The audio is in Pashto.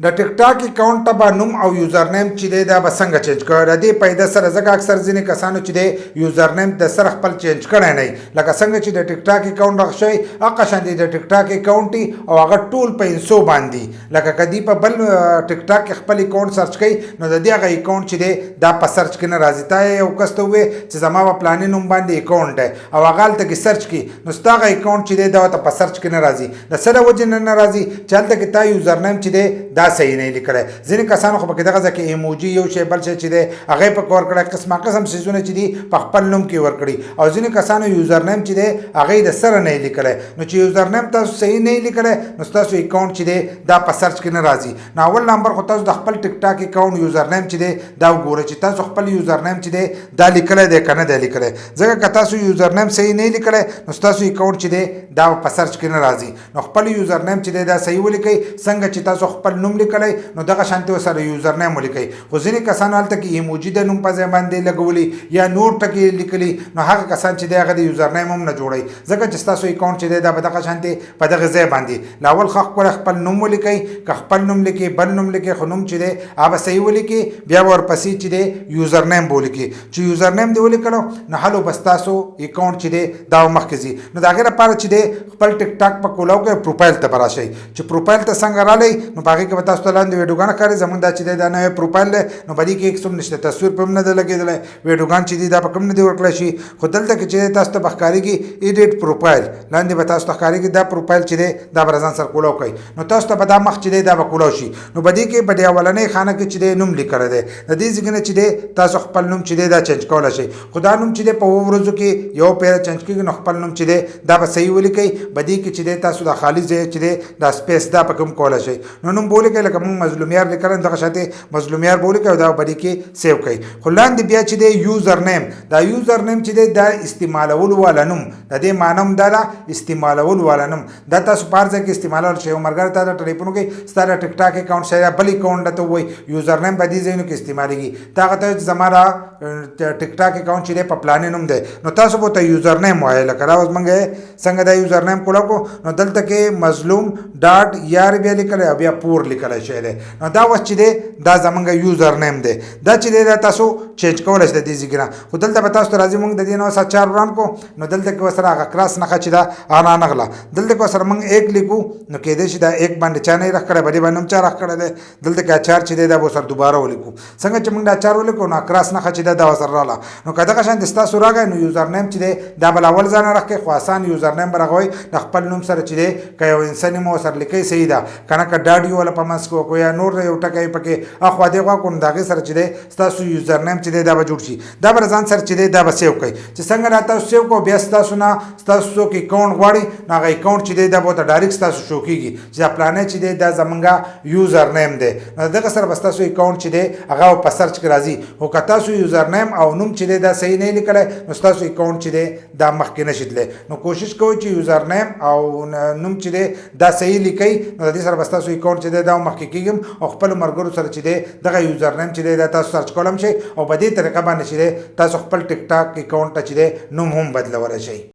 د ټیک ټاک اکاونټ ته به نوم او یوزر نیم چې دی دا به څنګه چینج کړو د دې پیدا سره ځکه اکثر ځینې کسانو چې دی یوزر نیم د سره خپل چینج کړی نه لکه څنګه چې د ټیک ټاک اکاونټ راغ شوی هغه شان دی د ټیک ټاک اکاونټ او هغه ټول په انسو باندې لکه کدی په بل ټیک ټاک خپل اکاونټ سرچ کړي نو د دې هغه اکاونټ چې دی دا په سرچ کې نه راځي تا یو کس ته ووایې چې زما په پلاني نوم باندې اکاونټ دی او هغه هلته کې سرچ کړي نو ستا هغه اکاونټ چې دی دا ورته په سرچ کې نه راځي د څه د وجې نه راځي چې هلته کې تا یوزر نیم چې دی دا صحیح نه لیکلی ځینې کسانو خو پکې دغه ځای کې ایموجي یو شی بل شی چې دی هغه یې پکې ورکړی قسمه قسم څیزونه چې دي په خپل نوم کې ورکړي او ځینې کسانو یوزر نیم چې دی هغه یې د سره نه لیکلی نو چې یوزر نیم تاسو صحیح نه لیکلی نو ستاسو اکاونټ چې دی دا په سرچ کې نه راځي نو اول نمبر خو تاسو د خپل ټیک ټاک اکاونټ یوزر نیم چې دی دا وګورئ چې تاسو خپل یوزر نیم چې دی دا لیکلی دی که نه دی لیکلی ځکه که تاسو یوزر نیم صحیح نه لیکلی نو ستاسو اکاونټ چې دی دا په سرچ کې نه راځي نو خپل یوزر نیم چې دی دا صحیح ولیکئ څنګه چې تاسو خپل نوم لیکلی نو دغه شانتې ورسره یوزر نیم ولیکئ خو ځینې کسانو هلته کې ایموجي د نوم په ځای باندې لګولي یا نور ټکي لیکلي نو هغه کسان چې دی هغه د یوزر نیم هم نه جوړوي ځکه چې ستاسو اکاونټ چې دی دا به دغه شانتې په دغه ځای باندې لاول ښه ښکلی خپل نوم ولیکئ که خپل نوم لیکئ بل نوم لیکئ خو نوم چې دی هغه به صحیح ولیکئ بیا به ورپسې چې دی یوزر نیم به ولیکئ چې یوزر نیم دې ولیکلو نو هلو به ستاسو اکاونټ چې دی دا مخکې ځي نو د هغې لپاره چې دی خپل ټیک ټاک په کولاو کې پروفایل ته به راشئ چې پروفایل ته څنګه رالی نو په هغې کې به تاسو ته لاندې ویډیوګانې ښکاري زموږ دا چې دی دا نوی پروفایل دی نو په دې کې هېڅ هم نشته تصویر په هم نه دی لګېدلی ویډیوګان چې دي دا په کوم نه دي ورکړی شي خو دلته کې چې دی تاسو ته به ښکارېږي ایډیټ پروفایل لاندې به تاسو ته ښکارېږي دا پروفایل چې دی دا به ځان سره کولاو کوئ نو تاسو ته به دا مخ چې دی دا به کولاو شي نو په دې کې به د اولنۍ خانه کې چې دی نوم لیکلی دی د دې ځای نه چې دی تاسو خپل نوم چې دی دا چینج کولی شئ خو دا نوم چې دی په 2 ورځو کې یو پیره چینج کېږي نو خپل نوم چې دی دا به صحیح ولیکئ په دې کې چې دی تاسو د خالي ځای چې دی دا سپیس دا په کوم کولی شئ نو نوم به ولیکئ لکه موږ مظلومیار لیکلی دغه شانتې مظلومیار به ولیکئ او دا به دې کې سیو کړئ خو لاندې بیا چې دی یوزر نیم دا یوزر نیم چې دی دا استعمالولو والا نوم د دې معنی هم دا ده استعمالولو والا نوم دا تاسو په هر ځای کې استعمالول شئ یو ملګری تا د ټلیفون کې ستا د ټیک ټاک اکاونټ شی بل اکاونټ درته ووایي یوزر نیم په دې ځایونو کې استعمالېږي تا هغه ته چې زما دا ټیک ټاک اکاونټ چې دی په پلانې نوم دی نو تاسو به ورته یوزر نیم وایئ لکه را اوس موږ څنګه دا یوزر نیم کولاو کړو نو دلته کې مظلوم ډاټ یار بیا لیکلی او بیا پور لیکلی شوی دی نو دا اوس چې دی دا زموږ یوزر نیم دی دا چې دی دا تاسو چینج کولی شئ د دې ځای نه خو دلته به تاسو ته راځي موږ د دې نه اوس چار وران کړو نو دلته کې ورسره هغه کراس نښه چې ده هغه رانغله دلته کې ورسره موږ 1 لیکو نو کېدای شي دا 1 باندې چا نه یې راښ کړی په دې باندې هم چا راښ کړی دی دلته کې اچار چې دی دا به ورسره دوباره ولیکو څنګه چې موږ دا اچار ولیکو نو کراس نښه چې ده دا ورسره راغله نو که دغه شانتې ستاسو راغی نو یوزر نیم چې دی دا به له اول ځانه راښ کړئ خو اسان یوزر نیم به راغوئ د خپل نوم سره چې دی که یو انسان نوم ورسره لیکئ صحیح ده که نه که ډاډ یو والا په منځ کې وکړو یا نور یو ټکی پکې اخوا دېخوا کړو نو د هغې سره چې دی ستاسو یوزر نیم چې دی دا به جوړ شي دا به ځان سره چې دی دا به سیو کړئ چې څنګه را تاسو سیو کړو بیا ستاسو نه ستاسو څوک اکاونټ غواړي نو هغه اکاونټ چې دی دا به ورته ډایرکټ ستاسو شو کېږي چې دا پلانې چې دی دا زمونږ یوزر نیم دی نو دغه سره به ستاسو اکاونټ چې دی هغه په سرچ کې راځي خو که تاسو یوزر نیم او نوم چې دی دا صحیح نه لیکلی نو ستاسو اکاونټ چې دی دا مخکې نشي تللی نو کوشش کوئ چې یوزر نیم او نوم چې دی دا صحیح لیکئ نو د دې سره به ستاسو اکاونټ چې دی دا مخکې کېږم او خپلو ملګرو سره چې دی دغه یوزر نیم چې دی دا تاسو سرچ کولی هم شئ او په دې طریقه باندې چې دی تاسو خپل ټیک ټاک اکاونټ ته چې دی نوم هم بدلولی شئ